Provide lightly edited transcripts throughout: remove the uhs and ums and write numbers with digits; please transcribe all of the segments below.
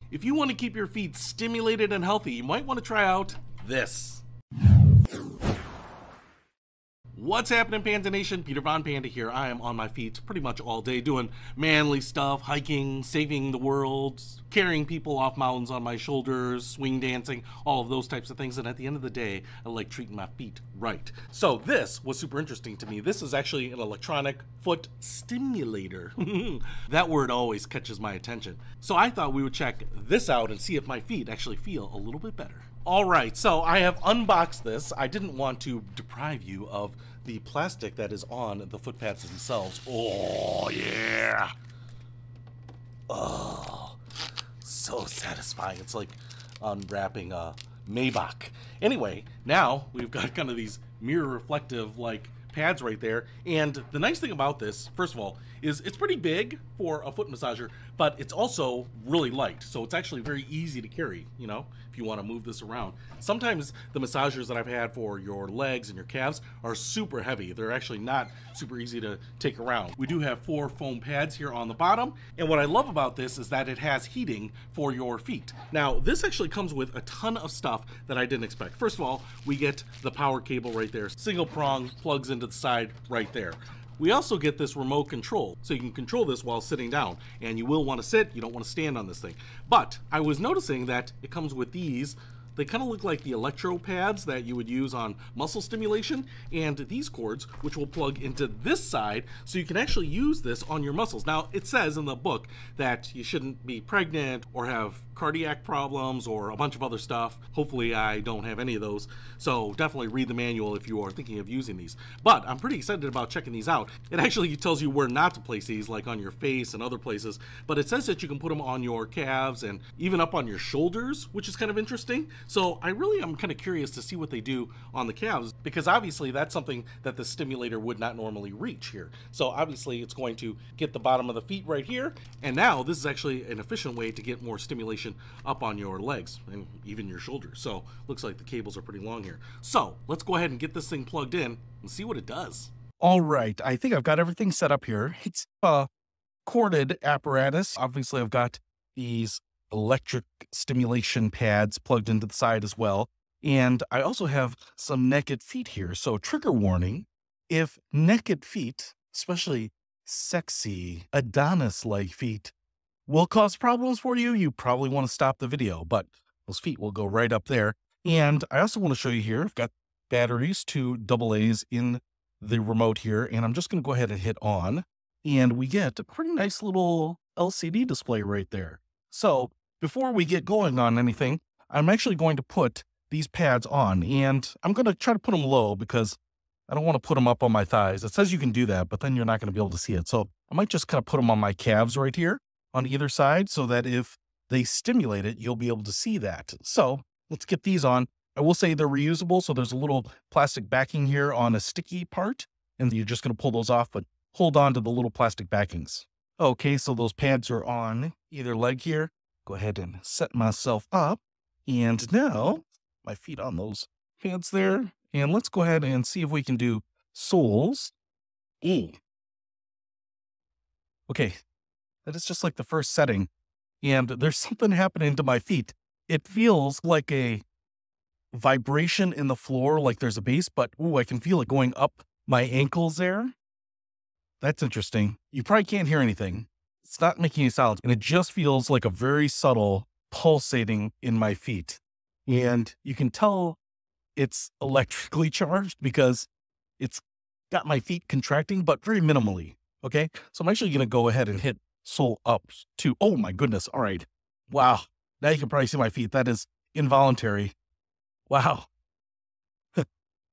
If you want to keep your feet stimulated and healthy, you might want to try out this. What's happening, Panda Nation? Peter Von Panda here. I am on my feet pretty much all day doing manly stuff, hiking, saving the world, carrying people off mountains on my shoulders, swing dancing, all of those types of things. And at the end of the day, I like treating my feet right. So this was super interesting to me. This is actually an electronic foot stimulator. That word always catches my attention. So I thought we would check this out and see if my feet actually feel a little bit better. Alright, so I have unboxed this. I didn't want to deprive you of the plastic that is on the foot pads themselves. Oh, yeah! Oh, so satisfying. It's like unwrapping a Maybach. Anyway, now we've got kind of these mirror reflective like pads right there. And the nice thing about this, first of all, is it's pretty big for a foot massager, but it's also really light. So it's actually very easy to carry, you know, if you want to move this around. Sometimes the massagers that I've had for your legs and your calves are super heavy. They're actually not super easy to take around. We do have 4 foam pads here on the bottom. And what I love about this is that it has heating for your feet. Now, this actually comes with a ton of stuff that I didn't expect. First of all, we get the power cable right there. Single prong, plugs into the side right there. We also get this remote control, so you can control this while sitting down, and you will want to sit, you don't want to stand on this thing. But I was noticing that it comes with these. They kind of look like the electro pads that you would use on muscle stimulation, and these cords, which will plug into this side, so you can actually use this on your muscles. Now, it says in the book that you shouldn't be pregnant or have cardiac problems or a bunch of other stuff. Hopefully I don't have any of those, so definitely read the manual if you are thinking of using these. But I'm pretty excited about checking these out. It actually tells you where not to place these, like on your face and other places, but it says that you can put them on your calves and even up on your shoulders, which is kind of interesting. So I really am kind of curious to see what they do on the calves, because obviously that's something that the stimulator would not normally reach here. So obviously it's going to get the bottom of the feet right here, and now this is actually an efficient way to get more stimulation up on your legs and even your shoulders. So looks like the cables are pretty long here. So let's go ahead and get this thing plugged in and see what it does. All right, I think I've got everything set up here. It's a corded apparatus. Obviously, I've got these electric stimulation pads plugged into the side as well. And I also have some naked feet here. So trigger warning, if naked feet, especially sexy Adonis-like feet, will cause problems for you, you probably want to stop the video, but those feet will go right up there. And I also want to show you here, I've got batteries, 2 AA's in the remote here, and I'm just going to go ahead and hit on, and we get a pretty nice little LCD display right there. So before we get going on anything, I'm actually going to put these pads on, and I'm going to try to put them low because I don't want to put them up on my thighs. It says you can do that, but then you're not going to be able to see it. So I might just kind of put them on my calves right here on either side so that if they stimulate it, you'll be able to see that. So let's get these on. I will say they're reusable. So there's a little plastic backing here on a sticky part, and you're just going to pull those off, but hold on to the little plastic backings. Okay, so those pads are on either leg here. Go ahead and set myself up. And now my feet on those pads there. And let's go ahead and see if we can do soles. Okay, that is just like the first setting. And there's something happening to my feet. It feels like a vibration in the floor, like there's a bass, but I can feel it going up my ankles there. That's interesting. You probably can't hear anything. It's not making any sounds, and it just feels like a very subtle pulsating in my feet. And you can tell it's electrically charged because it's got my feet contracting, but very minimally. Okay, so I'm actually going to go ahead and hit sole up to, oh my goodness. All right. Wow. Now you can probably see my feet. That is involuntary. Wow.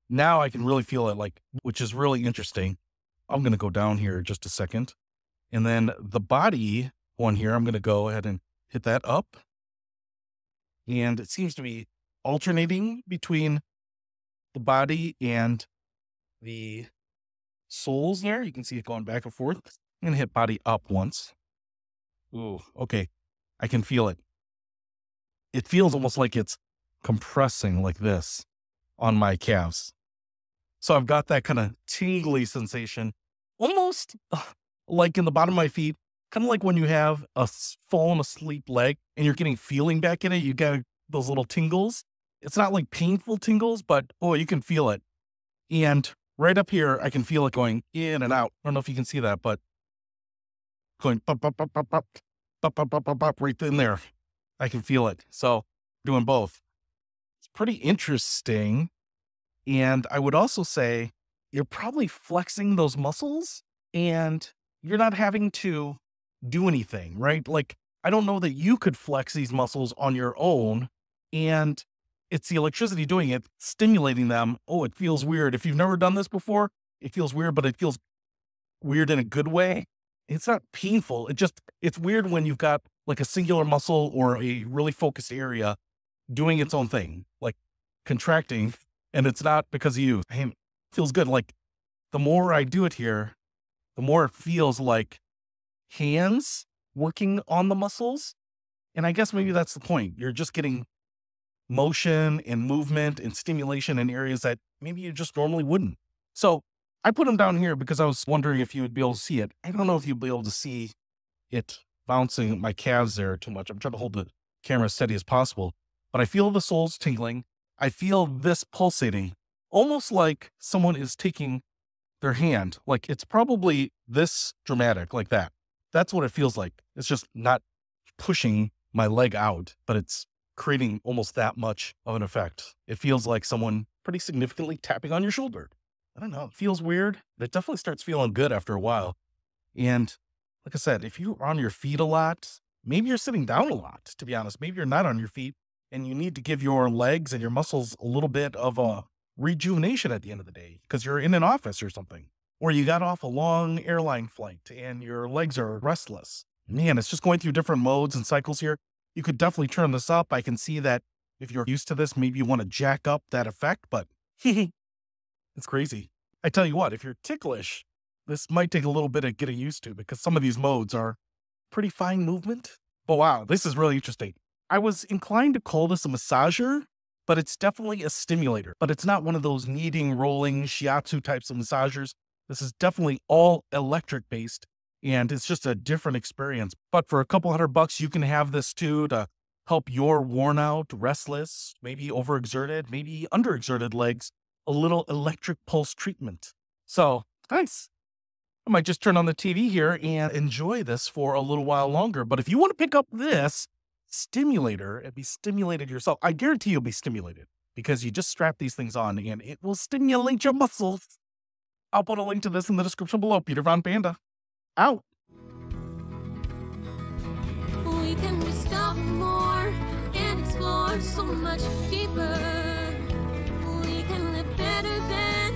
Now I can really feel it, like, which is really interesting. I'm going to go down here just a second. And then the body one here, I'm going to go ahead and hit that up. And it seems to be alternating between the body and the soles there. You can see it going back and forth. I'm going to hit body up once. Ooh, okay. I can feel it. It feels almost like it's compressing like this on my calves. So I've got that kind of tingly sensation, almost like in the bottom of my feet, Kind of like when you have a fallen asleep leg and you're getting feeling back in it, you got those little tingles. It's not like painful tingles, but oh, you can feel it. And right up here, I can feel it going in and out. I don't know if you can see that, but going pop, pop, pop, pop, pop, pop, pop, pop, pop, pop, right in there. I can feel it. So doing both. It's pretty interesting. And I would also say you're probably flexing those muscles and you're not having to do anything, right? Like, I don't know that you could flex these muscles on your own, and it's the electricity doing it, stimulating them. Oh, it feels weird. If you've never done this before, it feels weird, but it feels weird in a good way. It's not painful. It's weird when you've got like a singular muscle or a really focused area doing its own thing, like contracting, and it's not because of you. It feels good. Like, the more I do it here, the more it feels like hands working on the muscles. And I guess maybe that's the point. You're just getting motion and movement and stimulation in areas that maybe you just normally wouldn't. So I put them down here because I was wondering if you would be able to see it. I don't know if you'll be able to see it bouncing my calves there too much. I'm trying to hold the camera as steady as possible, but I feel the soles tingling. I feel this pulsating, almost like someone is taking their hand. Like, it's probably this dramatic, like that. That's what it feels like. It's just not pushing my leg out, but it's creating almost that much of an effect. It feels like someone pretty significantly tapping on your shoulder. I don't know. It feels weird, but it definitely starts feeling good after a while. And like I said, if you're on your feet a lot, maybe you're sitting down a lot, to be honest. Maybe you're not on your feet and you need to give your legs and your muscles a little bit of a rejuvenation at the end of the day because you're in an office or something. Or you got off a long airline flight and your legs are restless. Man, it's just going through different modes and cycles here. You could definitely turn this up. I can see that if you're used to this, maybe you want to jack up that effect, but it's crazy. I tell you what, if you're ticklish, this might take a little bit of getting used to because some of these modes are pretty fine movement. But wow, this is really interesting. I was inclined to call this a massager, but it's definitely a stimulator. But it's not one of those kneading, rolling, shiatsu types of massagers. This is definitely all electric based, and it's just a different experience. But for a couple $100, you can have this too to help your worn out, restless, maybe overexerted, maybe underexerted legs, a little electric pulse treatment. So nice. I might just turn on the TV here and enjoy this for a little while longer. But if you want to pick up this stimulator and be stimulated yourself, I guarantee you'll be stimulated because you just strap these things on and it will stimulate your muscles. I'll put a link to this in the description below. Peter Von Panda, out. We can discover more and explore so much deeper. We can live better than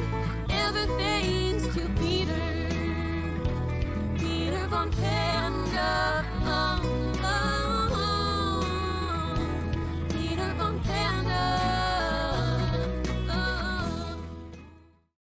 ever, thanks to Peter Von Panda.